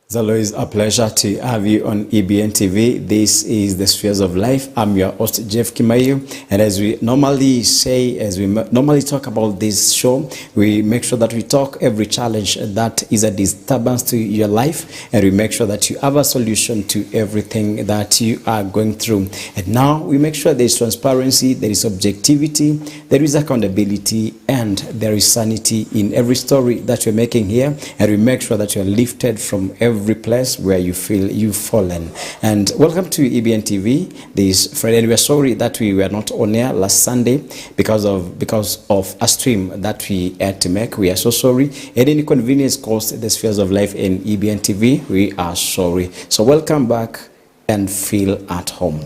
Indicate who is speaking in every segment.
Speaker 1: It's always a pleasure to have you on EBN TV. This is the Spheres of Life. I'm your host, Jeff Kimayu. And as we normally say, as we normally talk about this show, we make sure that we talk every challenge that is a disturbance to your life. And we make sure that you have a solution to everything that you are going through. And now we make sure there is transparency, there is objectivity, there is accountability, and there is sanity in every story that we're making here. And we make sure that you're lifted from every place where you feel you've fallen. And welcome to EBN TV this Friday. And we are sorry that we were not on air last Sunday because of a stream that we had to make. We are so sorry. And any inconvenience caused the Spheres of Life in EBN TV, we are sorry. So welcome back and feel at home.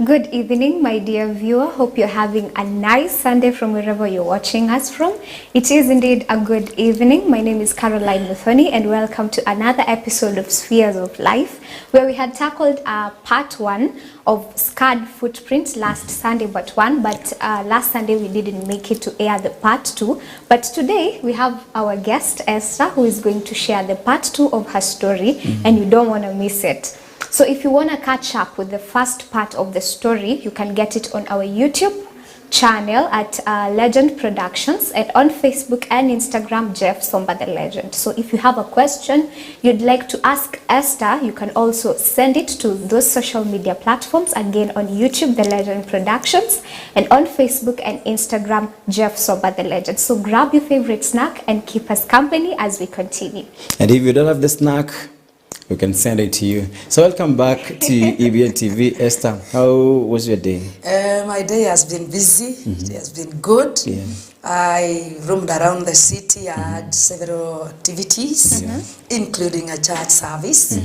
Speaker 2: Good evening, my dear viewer. Hope you're having a nice Sunday from wherever you're watching us from. It is indeed a good evening. My name is Caroline Muthoni, and welcome to another episode of Spheres of Life, where we had tackled part 1 of Scarred Footprints last Sunday, but last Sunday we didn't make it to air the part 2. But today we have our guest Esther, who is going to share the part 2 of her story, and you don't want to miss it. So if you want to catch up with the first part of the story, you can get it on our YouTube channel at Legend Productions, and on Facebook and Instagram, Jeff Somba the Legend. So if you have a question you'd like to ask Esther, you can also send it to those social media platforms. Again, on YouTube, The Legend Productions, and on Facebook and Instagram, Jeff Somba the Legend. So grab your favorite snack and keep us company as we continue.
Speaker 1: And if you don't have the snack, we can send it to you. So welcome back to EBN TV. Esther, how was your day?
Speaker 3: My day has been busy. It has been good.
Speaker 1: Yeah.
Speaker 3: I roamed around the city. I had several activities, including a church service.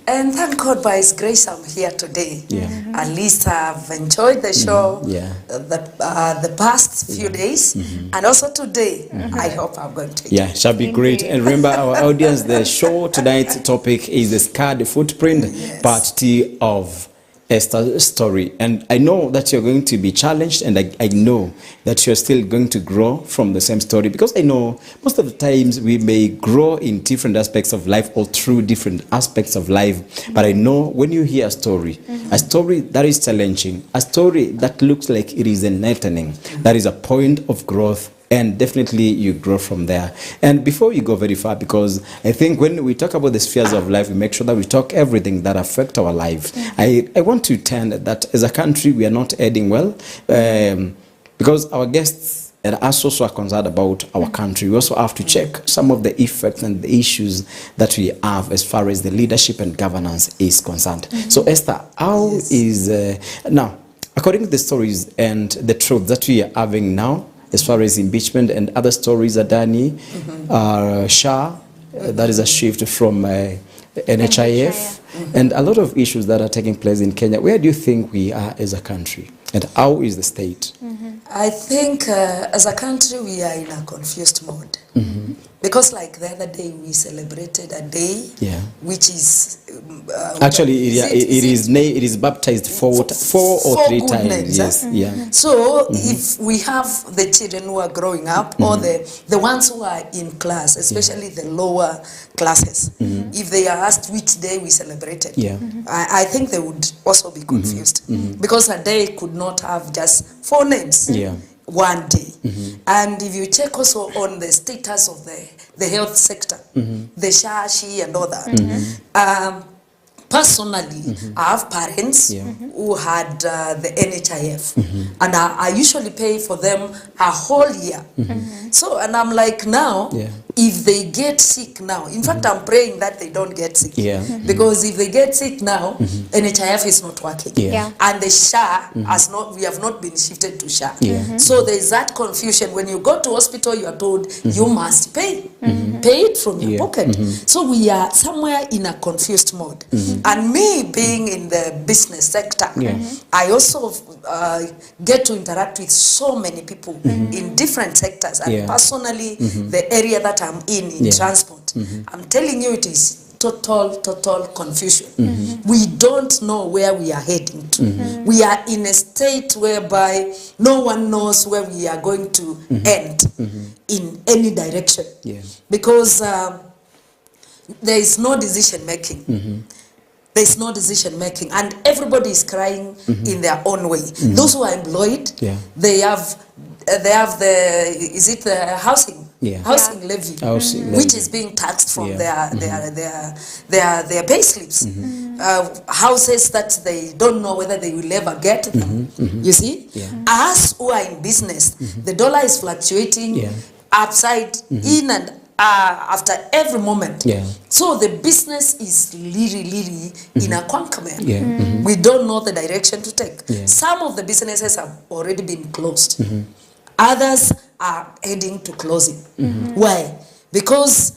Speaker 3: And thank God by His grace I'm here today. At least I've enjoyed the show the past few days. And also today, I hope I'm going to.
Speaker 1: Yeah, shall be great. And remember our audience, the show tonight's topic is the Scarred Footprint, part 2 of Esther's story. And I know that you're going to be challenged, and I know that you're still going to grow from the same story, because I know most of the times we may grow in different aspects of life or through different aspects of life. But I know when you hear a story that is challenging, a story that looks like it is enlightening, that is a point of growth, and definitely you grow from there. And before you go very far, because I think when we talk about the spheres of life, we make sure that we talk everything that affect our life. I want to tend that as a country, we are not heading well, because our guests and us also are concerned about our country. We also have to check some of the effects and the issues that we have as far as the leadership and governance is concerned. So Esther, how is, now, according to the stories and the truth that we are having now, as far as impeachment and other stories, Adani, Shah, that is a shift from NHIF, and a lot of issues that are taking place in Kenya. Where do you think we are as a country, and how is the state?
Speaker 3: I think as a country we are in a confused mode. Because like the other day we celebrated a day which is
Speaker 1: actually it is baptized four or three times. Yes.
Speaker 3: So if we have the children who are growing up, or the ones who are in class, especially the lower classes, if they are asked which day we celebrated, I think they would also be confused, because a day could not have just 4 names. One day. And if you check also on the status of the health sector, the SHA, and all that, personally, I have parents who had the NHIF, and I usually pay for them a whole year. So, and I'm like, now, if they get sick now, in fact, I'm praying that they don't get sick. Because if they get sick now, NHIF is not working. And the SHA we have not been shifted to SHA. So there's that confusion. When you go to hospital, you are told you must pay. Pay it from your pocket. So we are somewhere in a confused mode. And me being in the business sector, I also get to interact with so many people in different sectors. And personally, the area that I'm in transport, I'm telling you, it is total confusion. We don't know where we are heading to. We are in a state whereby no one knows where we are going to end in any direction. Because there is no decision making. There is no decision making, and everybody is crying in their own way. Those who are employed, they have the housing levy, which is being taxed from their pay slips. Houses that they don't know whether they will ever get them. You see, us who are in business, the dollar is fluctuating upside in and after every moment. So the business is really in a quagmire. We don't know the direction to take. Some of the businesses have already been closed. Others are heading to closing. Why? Because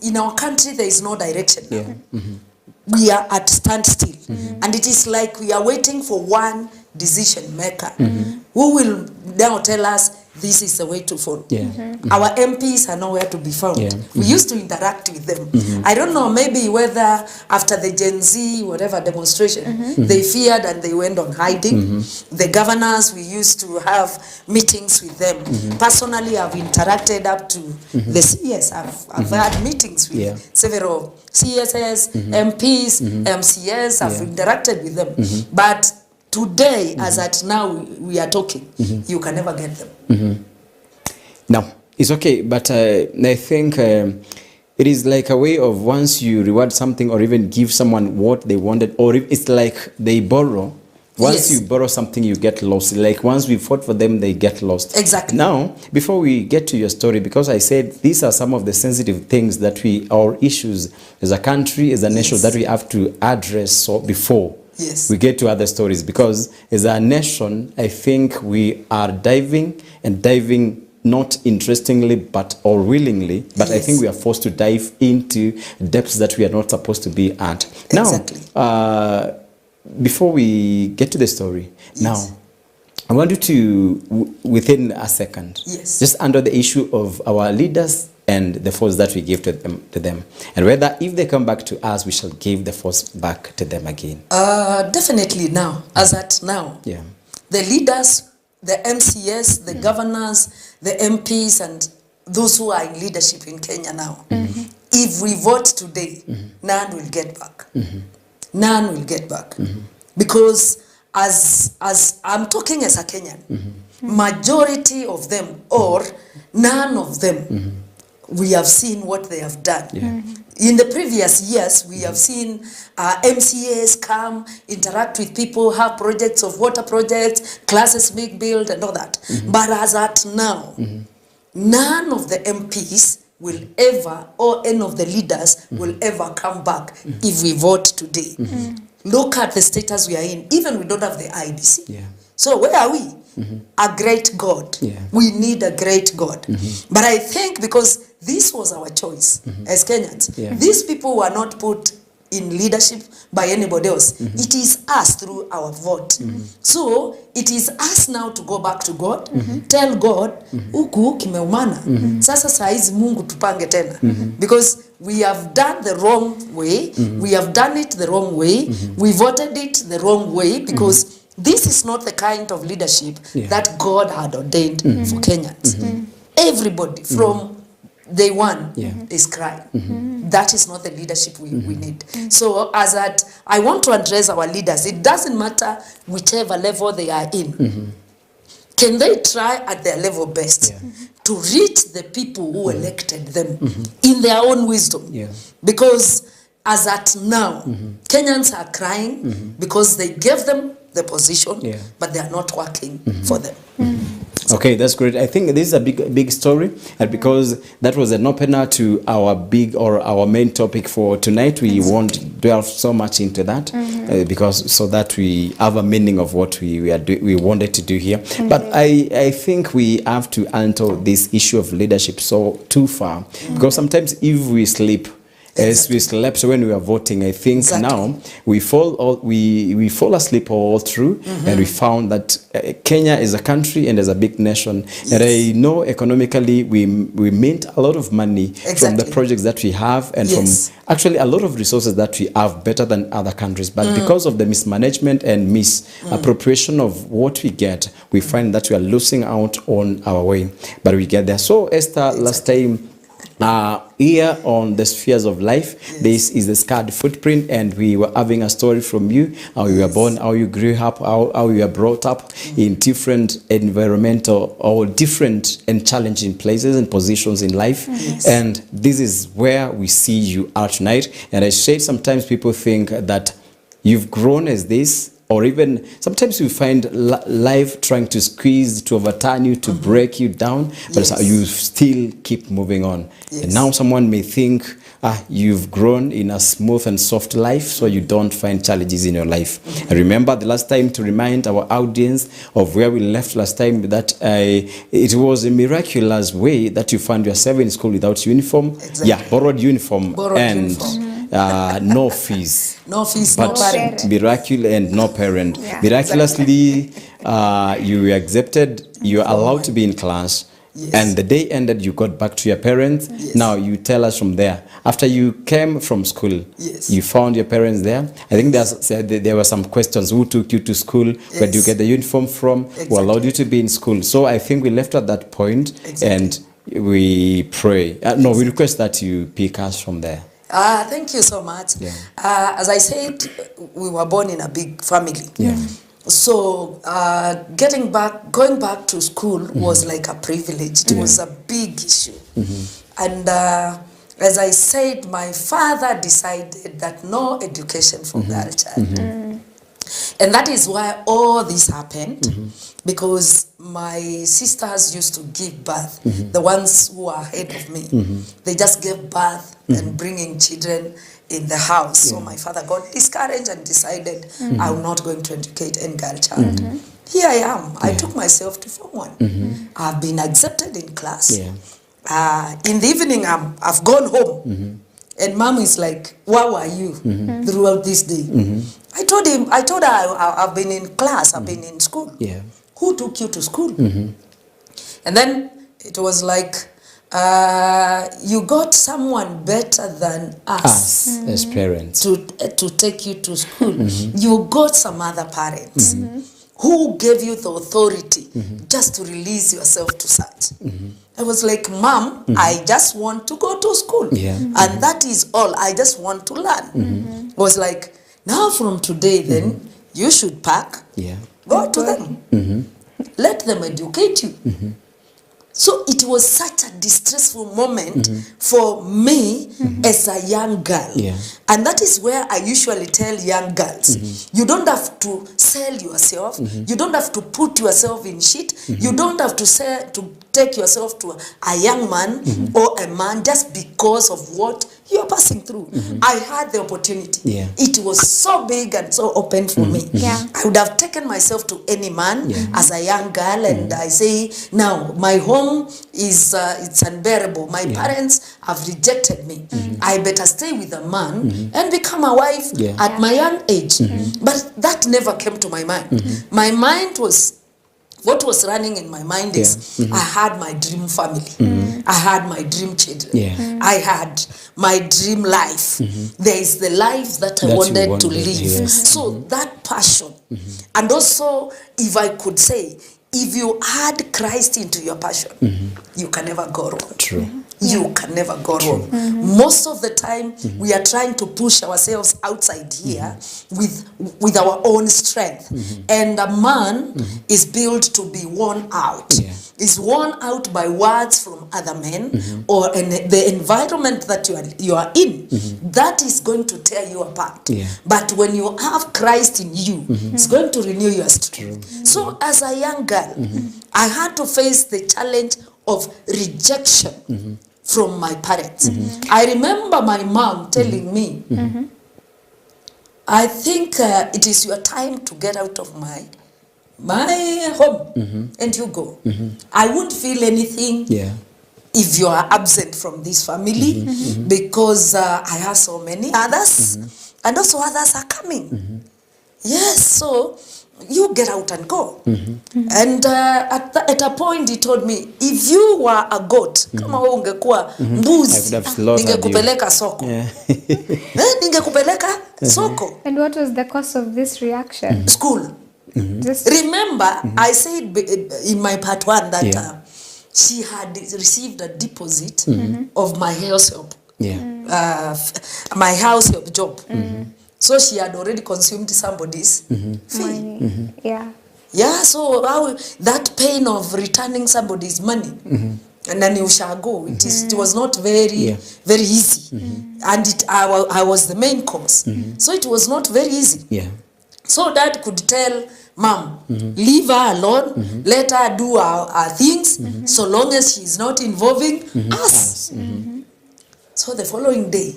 Speaker 3: in our country there is no direction now. We are at standstill, and it is like we are waiting for one decision maker who will now tell us this is the way to follow. Our MPs are nowhere to be found. We used to interact with them. I don't know, maybe whether after the Gen Z, whatever demonstration, they feared and they went on hiding. The governors, we used to have meetings with them. Personally, I've interacted up to the CS. I've had meetings with several CSS, MPs, MCS. I've interacted with them. But today, as at now, we are talking, you can never get them.
Speaker 1: No, it's okay, but I think it is like a way of once you reward something or even give someone what they wanted, or if it's like they borrow. Once you borrow something, you get lost. Like once we fought for them, they get lost.
Speaker 3: Exactly.
Speaker 1: Now, before we get to your story, because I said these are some of the sensitive things that our issues as a country, as a nation, that we have to address before we get to other stories, because as a nation, I think we are diving not interestingly but or willingly, but I think we are forced to dive into depths that we are not supposed to be at.
Speaker 3: Exactly.
Speaker 1: Now, before we get to the story, now I want you to, within a second, just under the issue of our leaders and the force that we give to them, and whether if they come back to us, we shall give the force back to them again.
Speaker 3: Definitely now, as at now, the leaders, the MCS, the governors, the MPs, and those who are in leadership in Kenya now, if we vote today, none will get back. None will get back. Because as I'm talking as a Kenyan, majority of them or none of them, we have seen what they have done. In the previous years, we have seen MCAs come, interact with people, have projects of water projects, classes being built and all that. But as at now, none of the MPs will ever, or any of the leaders will ever come back if we vote today. Look at the status we are in. Even we don't have the IBC. So where are we? A great God. We need a great God. But I think because this was our choice as Kenyans, these people were not put in leadership by anybody else. It is us through our vote. So it is us now to go back to God, tell God, huku kimeumana, sasa saizi Mungu tupange tena. Because we have done the wrong way, we have done it the wrong way, we voted it the wrong way, because this is not the kind of leadership that God had ordained for Kenyans. Everybody from day one is crying. That is not the leadership we need. So I want to address our leaders. It doesn't matter whichever level they are in. Can they try at their level best to reach the people who elected them in their own wisdom? Because as at now, Kenyans are crying because they gave them the position, but they are not working for them.
Speaker 1: Okay, that's great. I think this is a big story, and because that was an opener to our our main topic for tonight, we won't delve so much into that because so that we have a meaning of what we wanted to do here. But I think we have to enter this issue of leadership too far, because sometimes if we sleep, as we slept when we were voting, I think now we fall asleep all through, and we found that Kenya is a country and is a big nation, and I know economically we mint a lot of money from the projects that we have, and from actually a lot of resources that we have better than other countries, but because of the mismanagement and misappropriation of what we get, we find that we are losing out on our way, but we get there. So Esther, last time Here on the spheres of life, this is the scarred footprint, and we were having a story from you, how you were born, how you grew up, how you were brought up in different environmental or different and challenging places and positions in life. And this is where we see you out tonight. And I said sometimes people think that you've grown as this, or even sometimes you find life trying to squeeze, to overturn you, to break you down, but you still keep moving on. And now someone may think you've grown in a smooth and soft life, so you don't find challenges in your life. And remember the last time, to remind our audience of where we left last time, that it was a miraculous way that you found yourself in school without uniform. Borrowed uniform. No fees.
Speaker 3: No fees,
Speaker 1: but
Speaker 3: no parent.
Speaker 1: No parent. Miraculously, you were accepted, you were allowed to be in class. And the day ended, you got back to your parents. Now you tell us from there. After you came from school, you found your parents there. I think there were some questions. Who took you to school? Where do you get the uniform from? Who allowed you to be in school? So I think we left at that point, and we pray. We request that you pick us from there.
Speaker 3: Thank you so much. As I said, we were born in a big family. So going back to school was like a privilege. It was a big issue. And as I said, my father decided that no education for girl child. And that is why all this happened, because my sisters used to give birth, the ones who are ahead of me. They just gave birth and bringing children in the house. So my father got discouraged and decided I'm not going to educate any girl child. Here I am. I took myself to Form 1. I've been accepted in class. In the evening, I've gone home. And mom is like, where were you throughout this day? I told her I've been in class, I've been in school. Who took you to school? And then it was like, you got someone better than us
Speaker 1: as parents
Speaker 3: to take you to school. You got some other parents who gave you the authority just to release yourself to such. I was like, Mom, I just want to go to school. And that is all. I just want to learn. I was like, now from today then, you should pack, go to them. Let them educate you. So it was such a distressful moment for me as a young girl. And that is where I usually tell young girls, you don't have to sell yourself. You don't have to put yourself in shit. You don't have to take yourself to a young man or a man just because of what you're passing through. I had the opportunity. It was so big and so open for me. I would have taken myself to any man as a young girl, and I say, now my home is it's unbearable. My parents have rejected me. I better stay with a man and become a wife at my young age. But that never came to my mind. My mind was, what was running in my mind is, I had my dream family. I had my dream children. I had my dream life. There is the life that I wanted to live. So that passion. And also, if I could say, if you add Christ into your passion, you can never go wrong.
Speaker 1: True.
Speaker 3: You can never go wrong. Most of the time, we are trying to push ourselves outside here with our own strength. And a man is built to be worn out. Is worn out by words from other men or the environment that you are in. That is going to tear you apart. But when you have Christ in you, it's going to renew your strength. So as a young girl, I had to face the challenge of rejection from my parents. I remember my mom telling me, I think it is your time to get out of my home and you go. I won't feel anything if you are absent from this family because I have so many others and also others are coming. Yes, so you get out and go. And at a point he told me, if you were a goat, kama wewe ungekuwa mbuzi, ningekupeleka soko. Ningekupeleka soko.
Speaker 2: And what was the cause of this reaction?
Speaker 3: School. Remember, I said in my part 1 that she had received a deposit of my house help.
Speaker 1: Yeah.
Speaker 3: My house help job. So she had already consumed somebody's fee.
Speaker 2: Money. Yeah.
Speaker 3: Yeah, so how that pain of returning somebody's money, and then you shall go. It was not very easy, and I was the main cause. So it was not very easy.
Speaker 1: Yeah.
Speaker 3: So Dad could tell Mom, leave her alone, let her do her things, so long as she's not involving us. So the following day,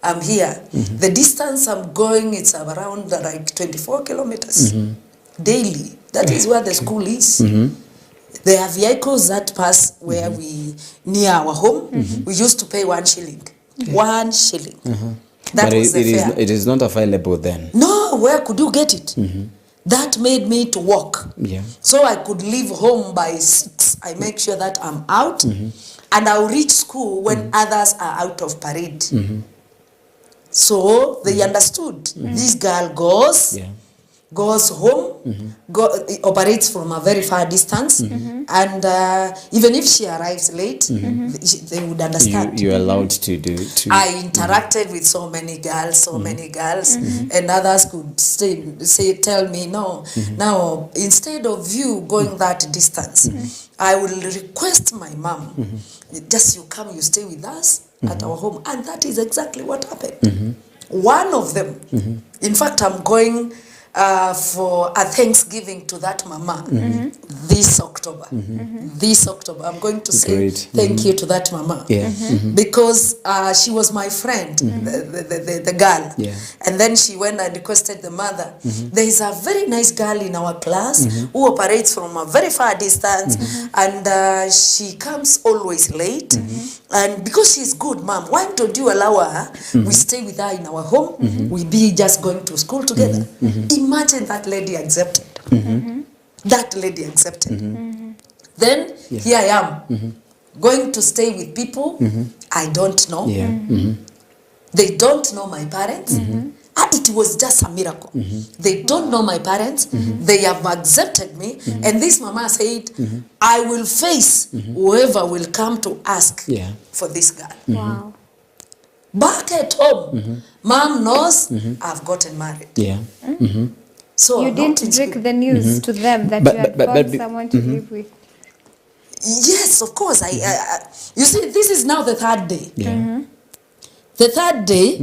Speaker 3: I'm here. The distance I'm going, it's around like 24 kilometers daily. That is where the school is. There are vehicles that pass where we, near our home. We used to pay 1 shilling. 1 shilling. That
Speaker 1: But
Speaker 3: was the fare.
Speaker 1: it is not available then.
Speaker 3: No, where could you get it? That made me to walk.
Speaker 1: Yeah.
Speaker 3: So I could leave home by 6. I make sure that I'm out, and I'll reach school when others are out of parade. So they understood. This girl goes home, operates from a very far distance, and even if she arrives late, they would understand.
Speaker 1: You're allowed to do.
Speaker 3: I interacted with so many girls, and others could tell me, no, now instead of you going that distance, I will request my mom, just you come, you stay with us at our home, and that is exactly what happened. One of them, in fact, I'm going for a Thanksgiving to that mama this October. This October, I'm going to say thank you to that mama. Because she was my friend, the girl. And then she went and requested the mother. There is a very nice girl in our class who operates from a very far distance, and she comes always late. And because she's good, Mom, why don't you allow her? We stay with her in our home. We be just going to school together. Imagine that lady accepted. That lady accepted. Then here I am, going to stay with people I don't know. They don't know my parents. It was just a miracle. They don't know my parents. They have accepted me. And this mama said, I will face whoever will come to ask for this girl.
Speaker 2: Wow.
Speaker 3: Back at home, Mom knows I've gotten married. So
Speaker 2: You didn't break the news to them that you had found someone to live with.
Speaker 3: Yes, of course. You see, this is now the 3rd day. The 3rd day,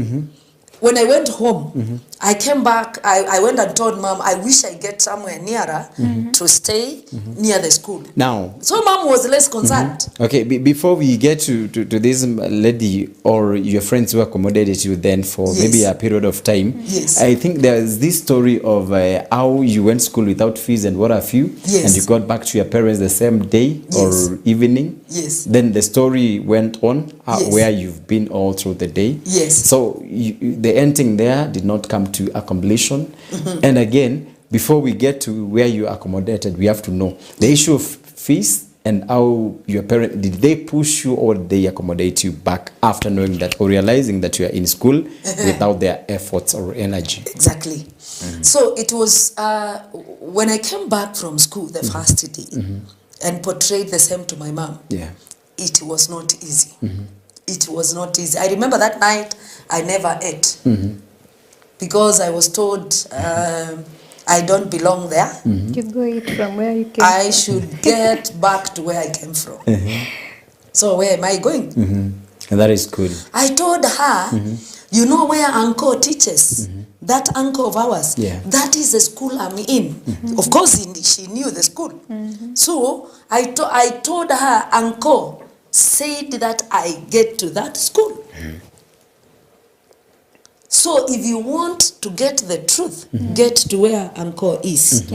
Speaker 3: when I went home, I came back, I went and told Mom, I wish I get somewhere nearer to stay near the school.
Speaker 1: Now,
Speaker 3: so Mom was less concerned.
Speaker 1: Okay, before we get to this lady or your friends who accommodated you then for maybe a period of time, I think there's this story of how you went to school without fees and what have you, and you got back to your parents the same day or evening. Then the story went on where you've been all through the day. So the ending there did not come to a completion. And again, before we get to where you accommodated, we have to know the issue of fees and how your parents, did they push you or did they accommodate you back after knowing that or realizing that you are in school without their efforts or energy?
Speaker 3: Exactly. So it was when I came back from school the first day and portrayed the same to my mom. It was not easy. It was not easy. I remember that night I never ate because I was told I don't belong there.
Speaker 2: You go eat from where you came
Speaker 3: I should get back to where I came from. So where am I going?
Speaker 1: And that is cool.
Speaker 3: I told her, you know where Uncle teaches? That uncle of ours, that is the school I'm in. Of course, she knew the school. So I told her, Uncle said that I get to that school. So if you want to get the truth, get to where Uncle is.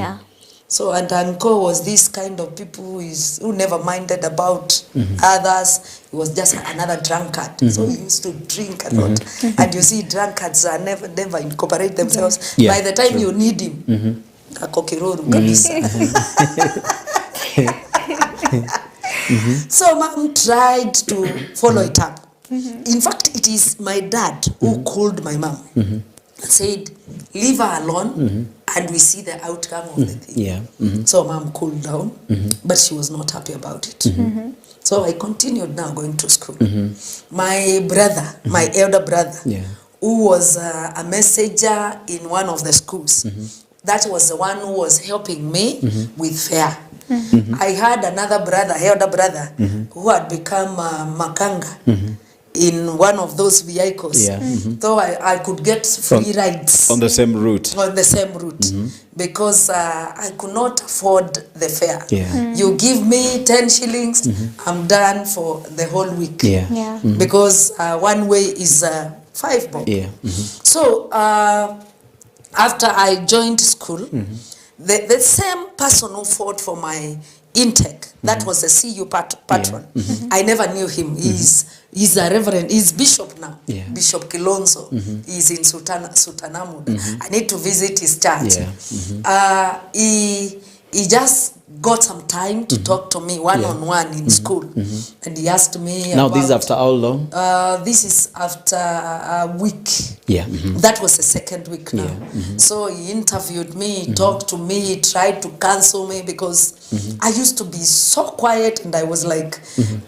Speaker 3: So, and Uncle was this kind of people who never minded about others. He was just another drunkard. So he used to drink a lot. And you see, drunkards are never incorporate themselves. By the time you need him, akokiroru kabisa. So Mom tried to follow it up. In fact, it is my dad who called my mom and said, leave her alone and we see the outcome of the thing.
Speaker 1: Yeah. Mm-hmm.
Speaker 3: So mom cooled down, but she was not happy about it. So I continued now going to school. My brother, my elder brother, who was a messenger in one of the schools, that was the one who was helping me with fare. I had another brother, elder brother, who had become makanga in one of those vehicles. So I could get free rides.
Speaker 1: On the same route.
Speaker 3: On the same route. Because I could not afford the fare. You give me 10 shillings, I'm done for the whole week. Because one way is 5 bob. So after I joined school, the same person who fought for my intake, that was the CU patron. I never knew him. He's a reverend, he's bishop now, Bishop Kilonzo. He's in Sultanahmood. I need to visit his church. He just got some time to talk to me one-on-one in school. And he asked me
Speaker 1: now
Speaker 3: about,
Speaker 1: this is after how long?
Speaker 3: This is after a week. That was the second week now. So he interviewed me, he talked to me, he tried to counsel me because I used to be so quiet, and I was like,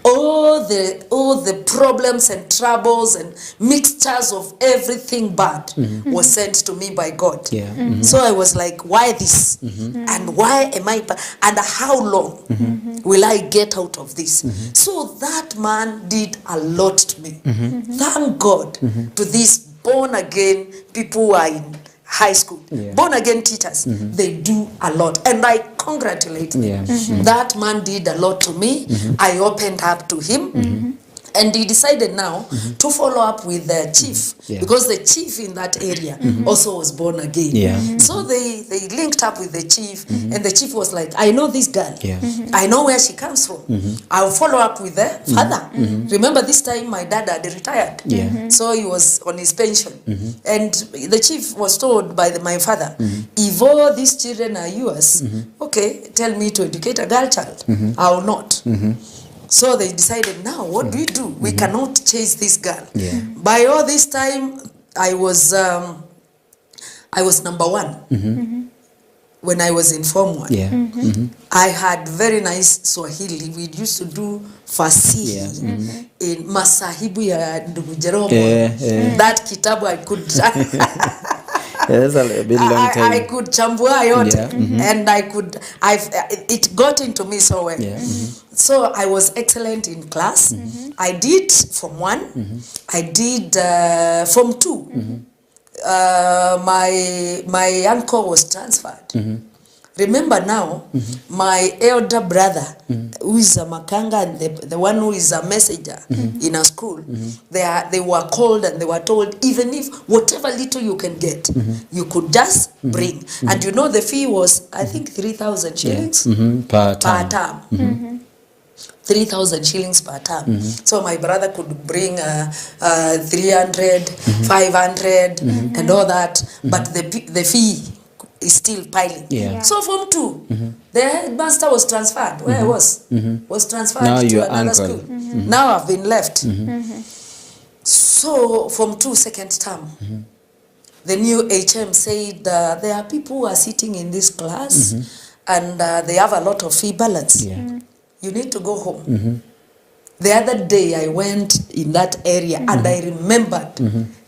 Speaker 3: all the problems and troubles and mixtures of everything bad was sent to me by God. So I was like, why this? And why am I, and how long will I get out of this? So that man did a lot to me. Thank God to these born again people who are in high school, born again teachers. They do a lot, and I congratulate them. That man did a lot to me. I opened up to him. And he decided now to follow up with the chief, because the chief in that area also was born again. So they linked up with the chief, and the chief was like, I know this girl. I know where she comes from. I'll follow up with the father. Remember, this time my dad had retired. So he was on his pension. And the chief was told by my father, if all these children are yours, okay, tell me to educate a girl child. I will not. So they decided, now what do we do? We cannot chase this girl. By all this time, I was number one when I was in Form 1. I had very nice Swahili. We used to do fasihi in Masahibu ya Ndugu Jeromo. That kitabu I could...
Speaker 1: That's a bit long time.
Speaker 3: I could chambua yote, and it got into me so well. So I was excellent in class. I did Form 1. I did Form 2. My uncle was transferred. Remember now, my elder brother, who is a makanga, and the one who is a messenger in a school, they were called and they were told, even if whatever little you can get, you could just bring. And you know the fee was, I think, 3,000 shillings
Speaker 1: per term.
Speaker 3: 3,000 shillings per term. So my brother could bring 300, 500, and all that, but the fee is still piling. So Form 2, the headmaster was transferred. Where I was transferred
Speaker 1: now
Speaker 3: to another school. Now I've been left. So Form 2, second term, the new HM said there are people who are sitting in this class and they have a lot of fee balance. You need to go home. The other day I went in that area and I remembered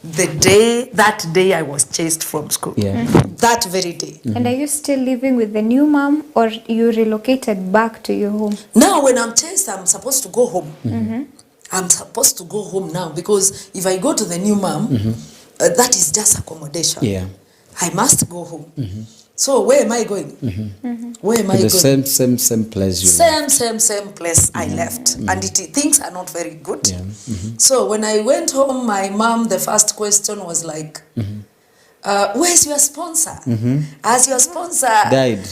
Speaker 3: that day I was chased from school. That very day.
Speaker 2: And are you still living with the new mom, or you relocated back to your home?
Speaker 3: Now when I'm chased, I'm supposed to go home. I'm supposed to go home now, because if I go to the new mom, that is just accommodation. I must go home. So where am I going? Where am I going?
Speaker 1: The same place you
Speaker 3: same place I left. And things are not very good. So when I went home, my mom, the first question was like, where's your sponsor? As your sponsor died.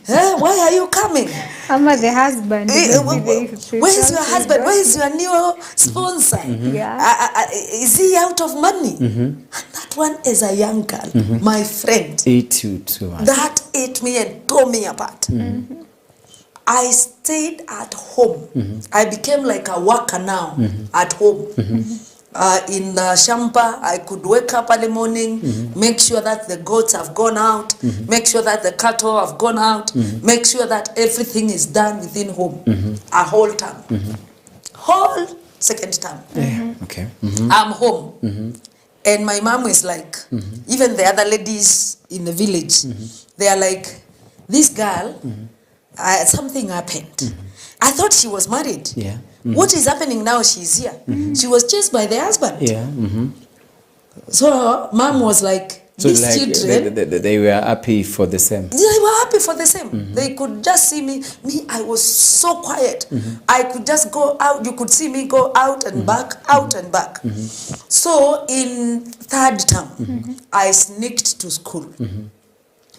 Speaker 3: Why are you coming?
Speaker 2: Ama the husband.
Speaker 3: Where's your husband? Where's your new sponsor? Is he out of money? And that one is a young girl, my friend.
Speaker 1: Ate you too much.
Speaker 3: That ate me and tore me apart. I stayed at home. I became like a worker now at home. in Shampa, I could wake up early morning, make sure that the goats have gone out, make sure that the cattle have gone out, make sure that everything is done within home, a whole term. Whole second term.
Speaker 1: Okay.
Speaker 3: I'm home. And my mom is like, even the other ladies in the village, they are like, this girl, something happened. I thought she was married.
Speaker 1: Yeah.
Speaker 3: What is happening now? She's here. She was chased by the husband.
Speaker 1: Yeah.
Speaker 3: So mom was like,
Speaker 1: So
Speaker 3: these
Speaker 1: like
Speaker 3: children,
Speaker 1: they were happy for the same.
Speaker 3: they were happy for the same. They could just see me. I was so quiet. I could just go out. You could see me go out and back, out and back. So in third term, I sneaked to school,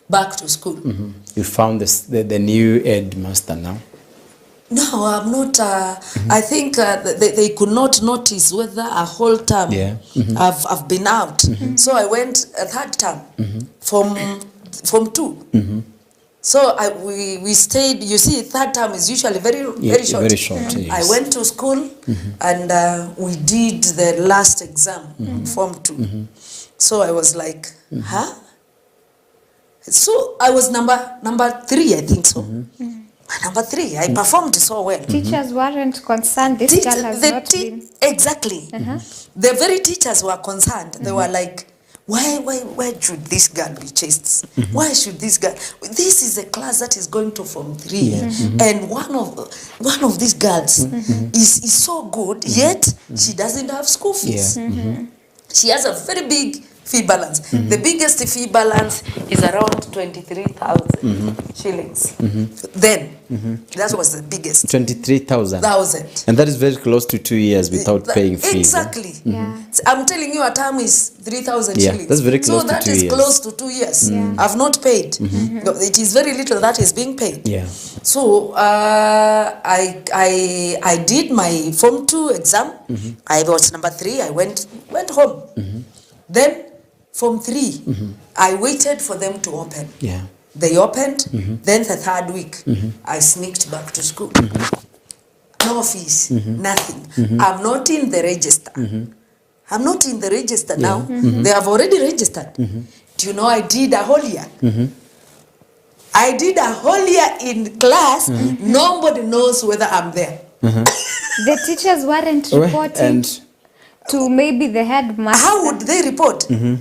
Speaker 3: back to school.
Speaker 1: You found the new headmaster now.
Speaker 3: No, I'm not. I think they could not notice whether a whole term I've been out. So I went a third term from 2. So we stayed. You see, third term is usually very short.
Speaker 1: Very short. Yes.
Speaker 3: I went to school and we did the last exam, Form 2. So I was like, huh? So I was number 3, I think so. Number 3, I performed so well.
Speaker 2: Teachers weren't concerned. This girl has not been.
Speaker 3: Exactly. The very teachers were concerned. They were like, why should this girl be chased? Why should this girl? This is a class that is going to Form 3, and one of these girls is so good, yet she doesn't have school fees. She has a very big fee balance. The biggest fee balance is around 23,000 shillings. Then that was the biggest.
Speaker 1: 23,000.
Speaker 3: And
Speaker 1: that is very close to 2 years without paying fees.
Speaker 3: Exactly. I'm telling you, a term is 3,000 shillings.
Speaker 1: That's very close to 2 years.
Speaker 3: So that is close to 2 years. I've not paid. It is very little that is being paid. So I did my Form 2 exam. I was number 3. I went home. Then Form 3, I waited for them to open. They opened. Then the third week, I sneaked back to school. No fees, nothing. I'm not in the register. I'm not in the register now. They have already registered. Do you know I did a whole year? I did a whole year in class. Nobody knows whether I'm there.
Speaker 2: The teachers weren't reporting to maybe the headmaster.
Speaker 3: How would they report? They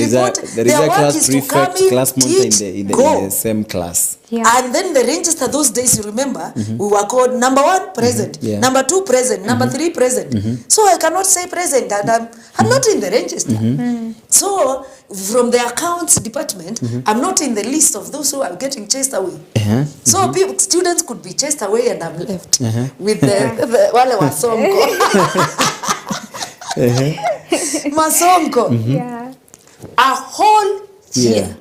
Speaker 3: report.
Speaker 1: There is a class prefect, class monitor in the same class.
Speaker 3: And then the register those days, you remember, we were called number 1 present, number 2 present, number 3 present. So I cannot say present, and I'm not in the register. So from the accounts department, I'm not in the list of those who are getting chased away. So students could be chased away, and I'm left with the wale wasongo. Masonko. A whole year.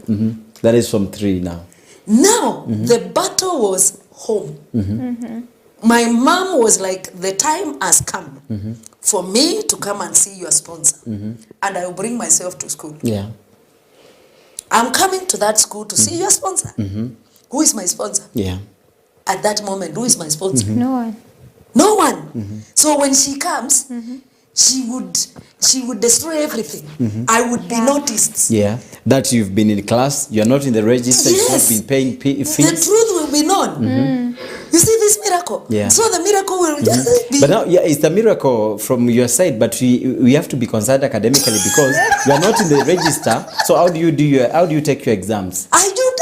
Speaker 1: That is from 3 now.
Speaker 3: Now the battle was home. My mom was like, the time has come for me to come and see your sponsor, and I will bring myself to school. I'm coming to that school to see your sponsor. Who is my sponsor? At that moment, who is my sponsor?
Speaker 2: No one.
Speaker 3: No one. So when she comes, she would destroy everything. I would be noticed.
Speaker 1: That you've been in class, you're not in the register, you've not been paying fees.
Speaker 3: The truth will be known. You see this miracle? So the miracle will just be.
Speaker 1: But now, it's a miracle from your side, but we have to be concerned academically because you are not in the register. So how do you take your exams?
Speaker 3: I do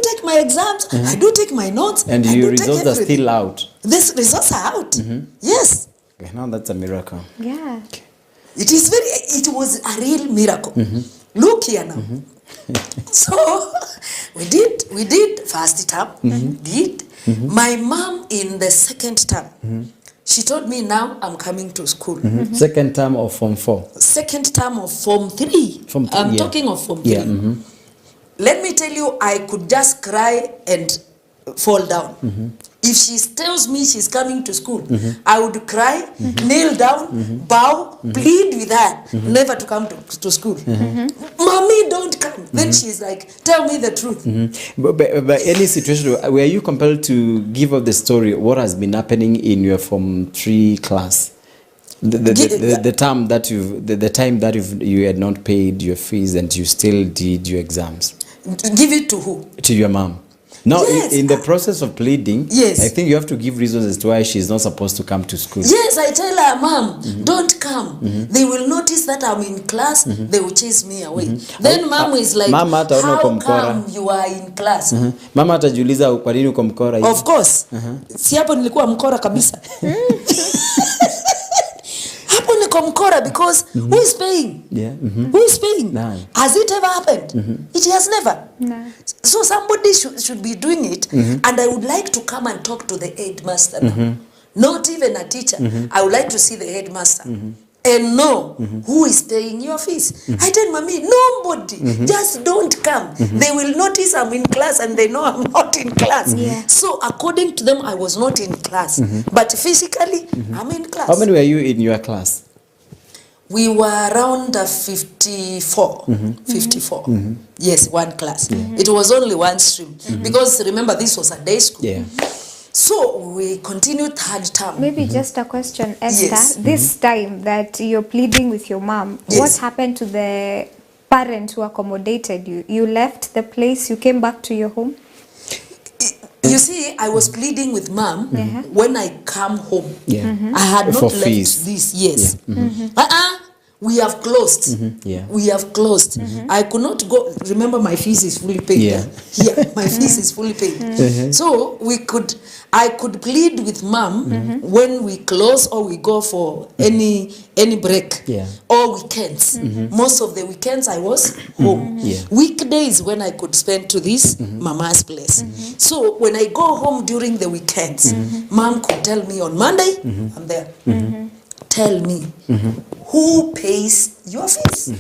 Speaker 3: take my exams. I do take my notes.
Speaker 1: And your results are still out.
Speaker 3: These results are out. Yes.
Speaker 1: Okay, now that's a miracle.
Speaker 3: It was a real miracle. Look here now. So we did first term. My mom in the second term, she told me, now I'm coming to school.
Speaker 1: Second term of Form 4?
Speaker 3: Second term of Form 3. I'm talking of Form 3. Let me tell you, I could just cry and fall down. If she tells me she's coming to school, I would cry, kneel down, bow, plead with her, never to come to school. Mommy, don't come. Then she's like, tell me the truth.
Speaker 1: But any situation, were you compelled to give up the story, what has been happening in your Form 3 class? The time that you had not paid your fees and you still did your exams.
Speaker 3: Give it to who?
Speaker 1: To your mom. Now,
Speaker 3: Yes.
Speaker 1: in the process of pleading,
Speaker 3: Yes.
Speaker 1: I think you have to give reasons as to why she's not supposed to come to school.
Speaker 3: Yes, I tell her, Mom, don't come. They will notice that I'm in class. They will chase me away. Then Mom is like,
Speaker 1: Mama hataona uko
Speaker 3: how
Speaker 1: mkora.
Speaker 3: come you are in class?
Speaker 1: Mama atajiuliza kwa nini uko mkora hivi?
Speaker 3: Of course. Si hapo nilikuwa mkora kabisa. Hapo niko mkora because who is paying?
Speaker 1: Yeah.
Speaker 3: Who is paying?
Speaker 1: None.
Speaker 3: Has it ever happened? It has never.
Speaker 2: No.
Speaker 3: So somebody should be doing it, and I would like to come and talk to the headmaster now. Not even a teacher. I would like to see the headmaster and know who is paying your fees. I tell Mommy, nobody, just don't come. They will notice I'm in class and they know I'm not in class.
Speaker 2: Yeah.
Speaker 3: So according to them, I was not in class, but physically, I'm in class.
Speaker 1: How many were you in your class?
Speaker 3: We were around 54. 54. Yes, one class. It was only one stream. Because remember, this was a day school.
Speaker 1: Yeah.
Speaker 3: So we continued third term.
Speaker 2: Maybe just a question, Esther.
Speaker 3: Yes.
Speaker 2: This time that you're pleading with your mom,
Speaker 3: Yes.
Speaker 2: what happened to the parent who accommodated you? You left the place, you came back to your home?
Speaker 3: You see, I was pleading with Mom when I come home.
Speaker 1: Yeah.
Speaker 3: I had not
Speaker 1: For
Speaker 3: left
Speaker 1: fees.
Speaker 3: this. Yes. We have closed.
Speaker 1: Yeah.
Speaker 3: We have closed. I could not go. Remember, my fees is fully paid.
Speaker 1: Yeah.
Speaker 3: Here, my fees is fully paid. So I could plead with Mom when we close or we go for any break.
Speaker 1: Yeah.
Speaker 3: Or weekends. Most of the weekends I was home.
Speaker 1: Yeah.
Speaker 3: Weekdays when I could spend to this Mama's place. So when I go home during the weekends, Mom could tell me on Monday, I'm there. Tell me, who pays your fees?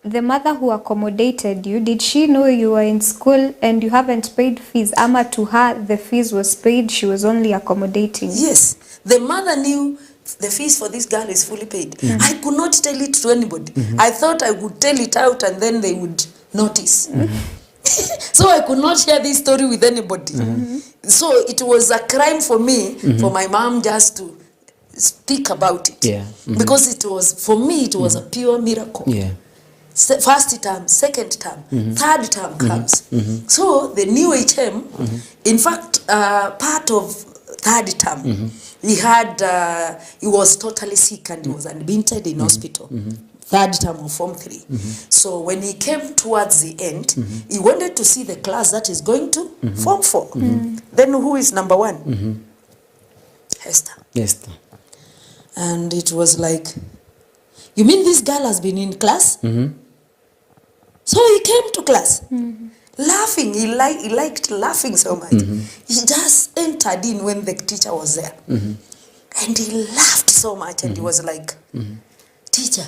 Speaker 2: The mother who accommodated you, did she know you were in school and you haven't paid fees? Ama to her, the fees was paid, she was only accommodating you?
Speaker 3: Yes, the mother knew the fees for this girl is fully paid. I could not tell it to anybody. I thought I would tell it out and then they would notice. So I could not share this story with anybody. So it was a crime for me, for my mom just to speak about it.
Speaker 1: Yeah.
Speaker 3: Because it was, for me, it was a pure miracle.
Speaker 1: Yeah.
Speaker 3: First term, second term, third term comes. So the new HM, in fact, part of third term, he was totally sick and he was admitted in hospital. Third term of Form 3. So when he came towards the end, he wanted to see the class that is going to Form 4. Then who is number 1? Esther.
Speaker 1: Esther.
Speaker 3: And it was like, you mean this girl has been in class? So he came to class, laughing. He liked laughing so much. He just entered in when the teacher was there. And he laughed so much and he was like, teacher,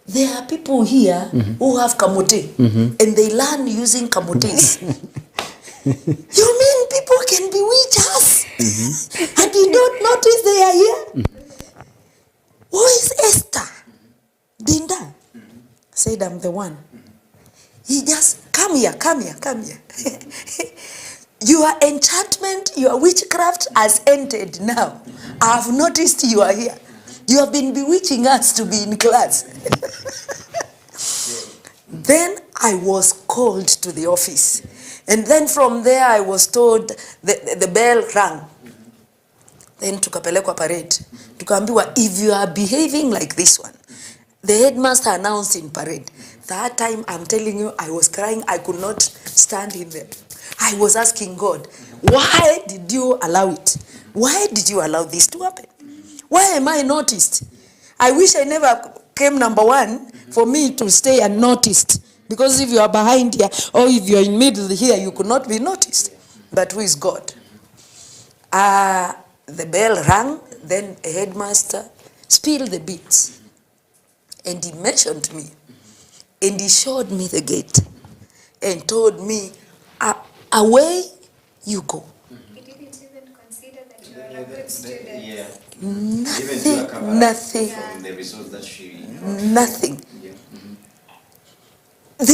Speaker 3: there are people here who have kamote and they learn using kamotes. You mean people can bewitch us? And you don't notice they are here? Who is Esther Ndinda? Said, I'm the one. He just, come here. Your enchantment, your witchcraft has ended now. I have noticed you are here. You have been bewitching us to be in class. Then I was called to the office. And then from there I was told the bell rang. Then tukapelekwa parade. Tukaambiwa, if you are behaving like this one, the headmaster announced in parade. That time, I'm telling you, I was crying. I could not stand in there. I was asking God, why did you allow it? Why did you allow this to happen? Why am I noticed? I wish I never came number 1 for me to stay unnoticed. Because if you are behind here or if you are in middle here, you could not be noticed. But who is God? The bell rang, then a headmaster spilled the beads. And he mentioned me. And he showed me the gate. And told me, away you go.
Speaker 2: He didn't even consider that you were a good student.
Speaker 1: Yeah.
Speaker 3: Nothing.
Speaker 1: From the results that she...
Speaker 3: Nothing.
Speaker 1: Yeah.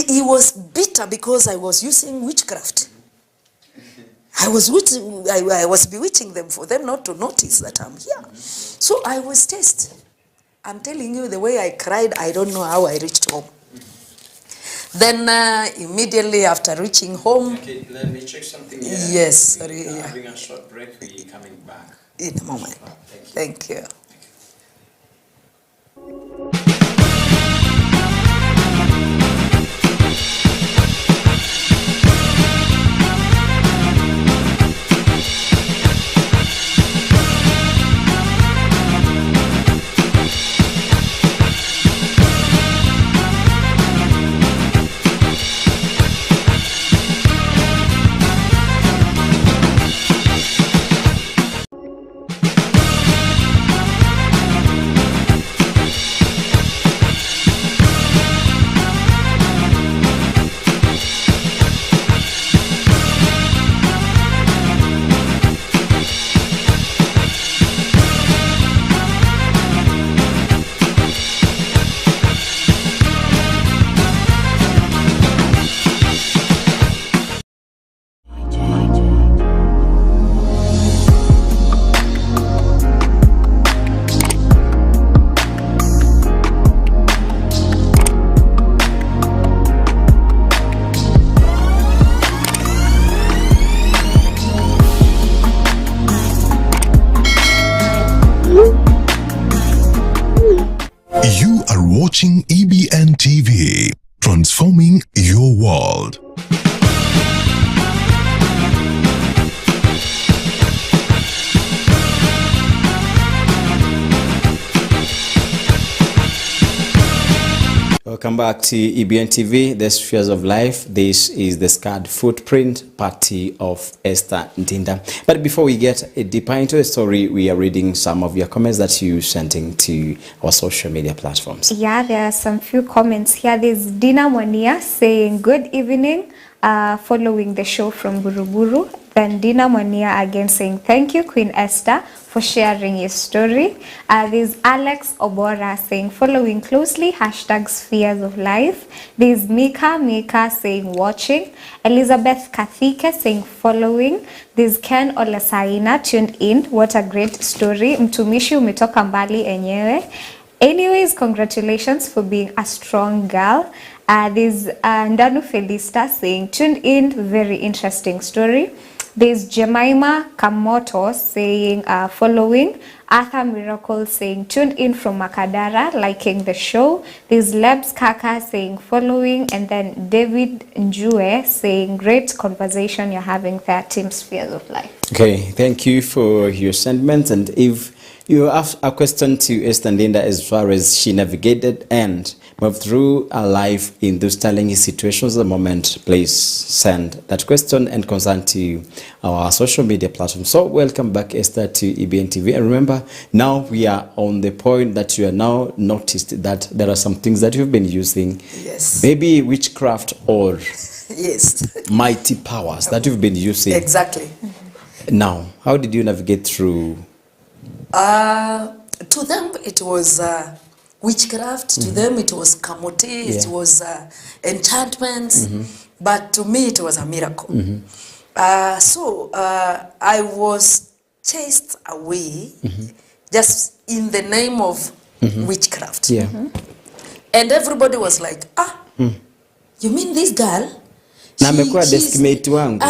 Speaker 3: He was bitter because I was using witchcraft. I was bewitching them for them not to notice that I'm here. So I was tested. I'm telling you, the way I cried, I don't know how I reached home. Then immediately after reaching home.
Speaker 1: Okay, let me check something here.
Speaker 3: Yes, sorry.
Speaker 1: We are having a short break. We're coming back.
Speaker 3: In a moment. Thank you.
Speaker 4: You are watching EBN TV, transforming your world.
Speaker 1: Welcome back to EBN TV, the Spheres of Life. This is the Scarred Footprint, part of Esther Ndinda. But before we get deeper into the story, we are reading some of your comments that you sent to our social media platforms.
Speaker 2: Yeah, there are some few comments here. There's Dina Mwania saying, good evening, following the show from Buruburu. Then Dina Mwania again saying, thank you, Queen Esther, for sharing your story. There's Alex Obora saying, following closely, hashtag Spheres of Life. There's Mika saying, watching. Elizabeth Kathike saying, following. There's Ken Olasaina tuned in. What a great story. Mtumishi umetoka mbali enyewe. Anyways, congratulations for being a strong girl. There's Ndanu Felista saying, tuned in, very interesting story. There's Jemima Kamoto saying, following. Arthur Miracle saying, tuned in from Makadara, liking the show. There's Lebs Kaka saying, following. And then David Njue saying, great conversation you're having there, Team Spheres of Life.
Speaker 1: Okay, thank you for your sentiments. And if you have a question to Esther Ndinda as far as she navigated and moved through her life in those challenging situations at the moment, please send that question and concern to our social media platform. So welcome back, Esther, to EBN TV. And remember, now we are on the point that you are now noticed that there are some things that you've been using.
Speaker 3: Yes.
Speaker 1: Maybe witchcraft or
Speaker 3: Yes.
Speaker 1: mighty powers that you've been using.
Speaker 3: Exactly.
Speaker 1: Now, how did you navigate through?
Speaker 3: To them, it was witchcraft. To them, it was kamote. It was enchantments. But to me, it was a miracle. So I was chased away just in the name of witchcraft.
Speaker 1: Yeah.
Speaker 3: And everybody was like, you mean this girl?
Speaker 1: Na amekuwa deskmate wangu.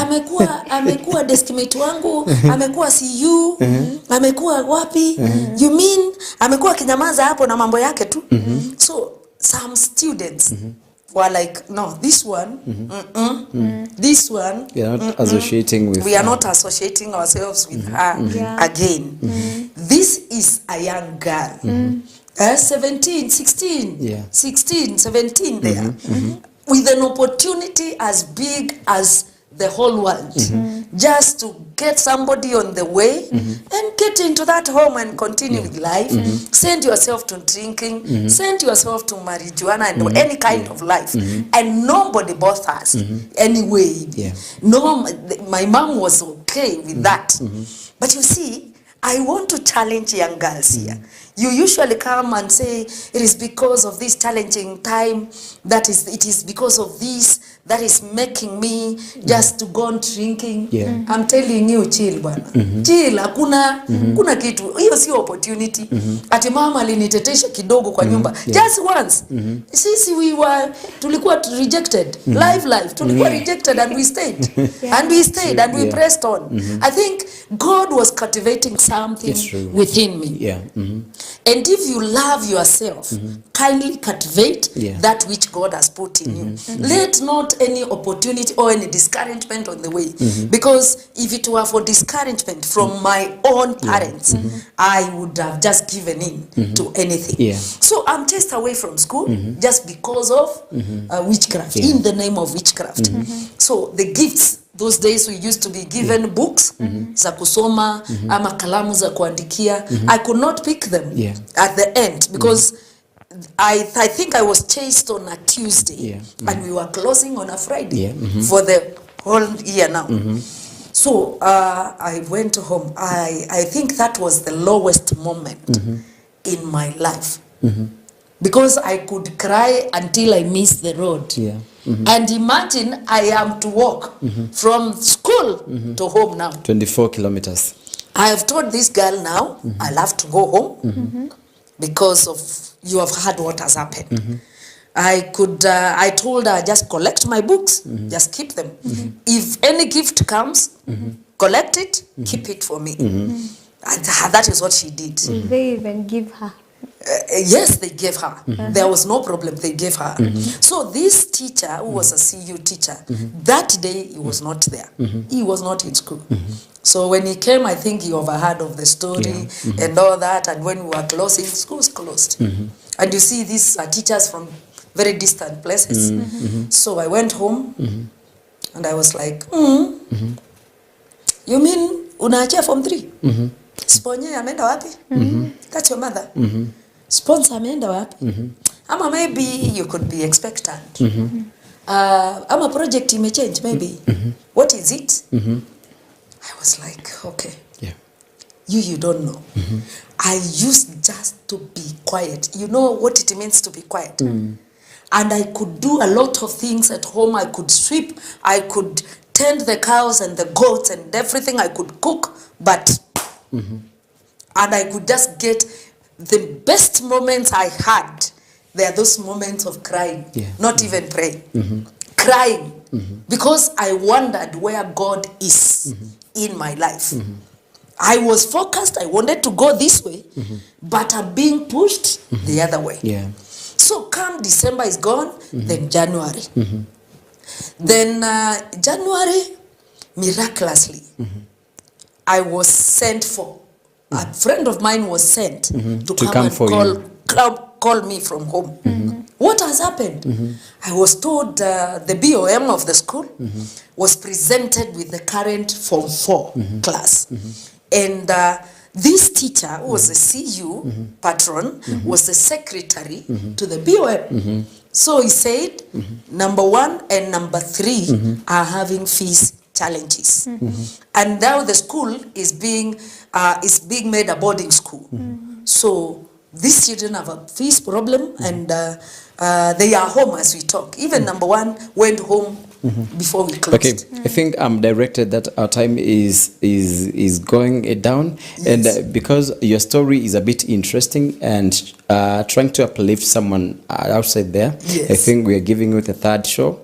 Speaker 3: Amekuwa deskmate wangu, amekuwa CU, amekuwa wapi? You mean amekuwa kinyamaza hapo na mambo yake tu? So some students were like, no, this one, this one,
Speaker 1: We are not associating with
Speaker 3: we are not associating ourselves with her again. This is a young girl. 17, 16,
Speaker 1: Yeah.
Speaker 3: 16, 17 there. With an opportunity as big as the whole world, just to get somebody on the way and get into that home and continue with life. Send yourself to drinking, send yourself to marijuana and any kind of life, and nobody bothers anyway.
Speaker 1: Yeah.
Speaker 3: No, my mom was okay with that. But you see, I want to challenge young girls here. You usually come and say, it is because of this challenging time, it is because of this that is making me just to go on drinking. I'm telling you, chill bwana. Chill, kuna kitu. Hiyo si opportunity. Ati mama alinitetesha kidogo kwa nyumba. Just once. Sisi tulikuwa rejected. Life. Tulikuwa rejected and we stayed. And we stayed and we pressed on. I think God was cultivating something within me. And if you love yourself, kindly cultivate that which God has put in you. Let not any opportunity or any discouragement on the way. Because if it were for discouragement from my own parents, I would have just given in to anything. So I'm chased away from school just because of witchcraft, in the name of witchcraft. So the gifts, those days we used to be given books za kusoma ama kalamu za kuandikia. I could not pick them at the end because I think I was chased on a Tuesday and we were closing on a Friday for the whole year now. So I went home. I think that was the lowest moment in my life because I could cry until I missed the road. And imagine I am to walk from school to home now.
Speaker 1: 24 kilometers.
Speaker 3: I have told this girl now, I'll have to go home because of you have heard what has happened. I told her, just collect my books, just keep them. If any gift comes, collect it, keep it for me. And that is what she did.
Speaker 2: Did they even give her?
Speaker 3: Yes, they gave her. There was no problem, they gave her. So this teacher, who was a CU teacher, that day he was not there. He was not in school. So when he came, I think he overheard of the story and all that. And when we were closing, schools closed. And you see, these are teachers from very distant places. So I went home and I was like, you mean unaachia form 3? Sponye ameenda wapi? That's your mother. Sponsor ameenda wapi? Ama maybe you could be expectant. Ama project may change, maybe. What is it? I was like, okay. You don't know. I used just to be quiet. You know what it means to be quiet? And I could do a lot of things at home. I could sweep. I could tend the cows and the goats and everything. I could cook. But, and I could just get the best moments I had. There are those moments of crying, not even praying. Crying. Because I wondered where God is in my life. I was focused, I wanted to go this way, but I'm being pushed the other way. So come December is gone, then January. Then January, miraculously, I was sent for. A friend of mine was sent to come and call me from home. What has happened? I was told the BOM of the school was presented with the current Form 4 class. And this teacher, who was the CU patron, was the secretary to the BOM. So he said, number 1 and number 3 are having fees challenges. And now the school is being made a boarding school. So these children have a fees problem and they are home as we talk. Even number 1 went home before we closed.
Speaker 1: Okay, I think I'm directed that our time is going down, and because your story is a bit interesting and trying to uplift someone outside there, I think we are giving you the third show,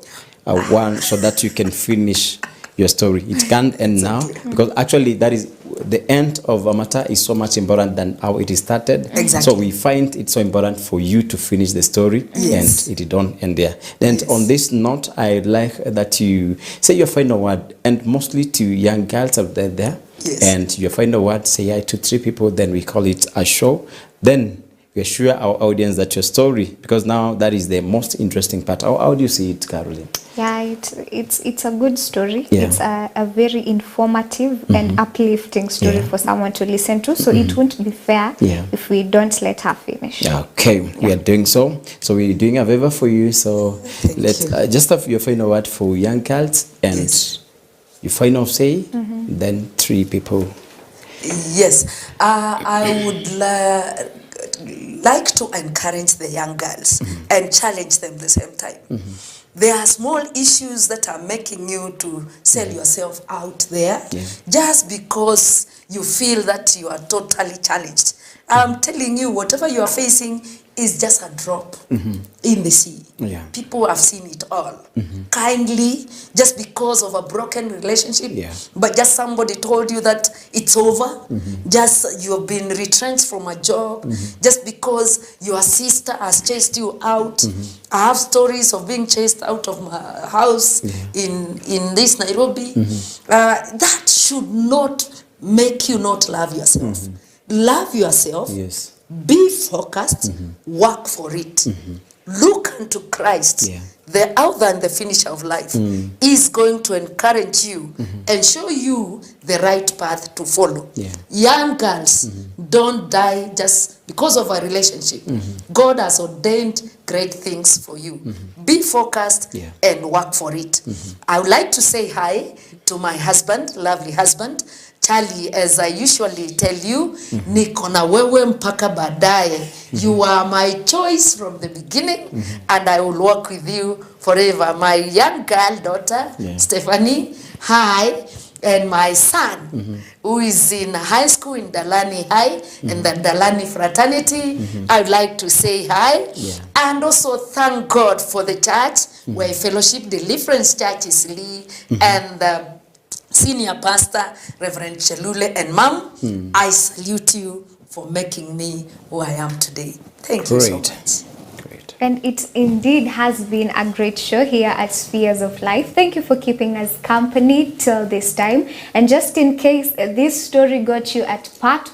Speaker 1: one so that you can finish your story. It can't end now because actually that is the end of a matter is so much important than how it is started.
Speaker 3: Exactly.
Speaker 1: So we find it so important for you to finish the story and it don't end there. Then on this note, I'd like that you say your final word, and mostly to young girls out there. And your final word, say hi to 3 people, then we call it a show. Then we assure our audience that your story, because now that is the most interesting part. How do you see it, Caroline?
Speaker 2: Yeah, it's a good story. It's a very informative and uplifting story for someone to listen to. So it won't be fair if we don't let her finish.
Speaker 1: Okay, we are doing so. So we're doing a favor for you. So let's just have your final word for young girls and your final say. Then 3 people.
Speaker 3: Yes, I would like to encourage the young girls and challenge them the same time. There are small issues that are making you to sell yourself out there just because you feel that you are totally challenged. I'm telling you, whatever you are facing is just a drop in the sea. People have seen it all. Kindly, just because of a broken relationship, but just somebody told you that it's over, just you have been retrenched from a job, just because your sister has chased you out. I have stories of being chased out of my house in this Nairobi. That should not make you not love yourself. Love yourself. Be focused, work for it. Look unto Christ, the author and the finisher of life. Is going to encourage you and show you the right path to follow. Young girls, don't die just because of a relationship. God has ordained great things for you. Be focused and work for it. I would like to say hi to my husband, lovely husband, Charlie. As I usually tell you, niko na wewe mpaka baadaye. You are my choice from the beginning, and I will work with you forever. My young girl daughter, Stephanie, hi. And my son, who is in high school in Dalani High, and the Dalani fraternity, I would like to say hi. And also thank God for the church, where Fellowship Deliverance Church is Lee, and the senior pastor, Reverend Chelule, and Mom, I salute you for making me who I am today. Thank you so much.
Speaker 2: And it indeed has been a great show here at Spheres of Life. Thank you for keeping us company till this time. And just in case this story got you at part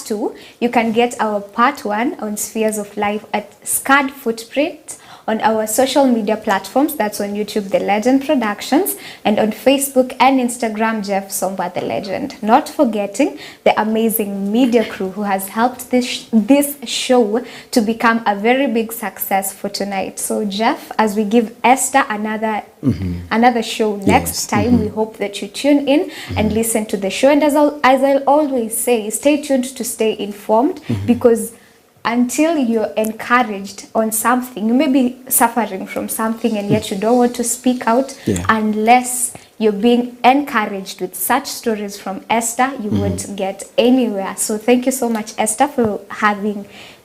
Speaker 2: 2, you can get our part 1 on Spheres of Life at Scarred Footprint on our social media platforms. That's on YouTube, The Legend Productions, and on Facebook and Instagram, Jeff Somba The Legend. Not forgetting the amazing media crew who has helped this show to become a very big success for tonight. So Jeff, as we give Esther another show next time, we hope that you tune in and listen to the show. And as I'll always say, stay tuned to stay informed, because until you're encouraged on something, you may be suffering from something and yet you don't want to speak out unless you're being encouraged with such stories from Esther. You won't get anywhere. So thank you so much, Esther, for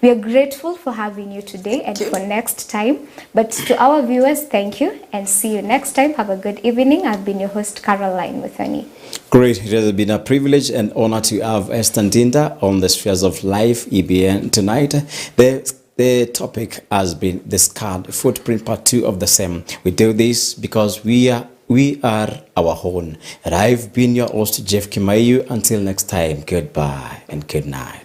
Speaker 2: we are grateful for having you today and for next time. But to our viewers, thank you and see you next time. Have a good evening. I've been your host, Caroline Muthoni.
Speaker 1: Great. It has been a privilege and honor to have Esther Ndinda on the Spheres of Life EBN tonight. The topic has been the Scarred Footprint, part 2 of the same. We do this because we are our own. And I've been your host, Jeff Kimayu. Until next time, goodbye and good night.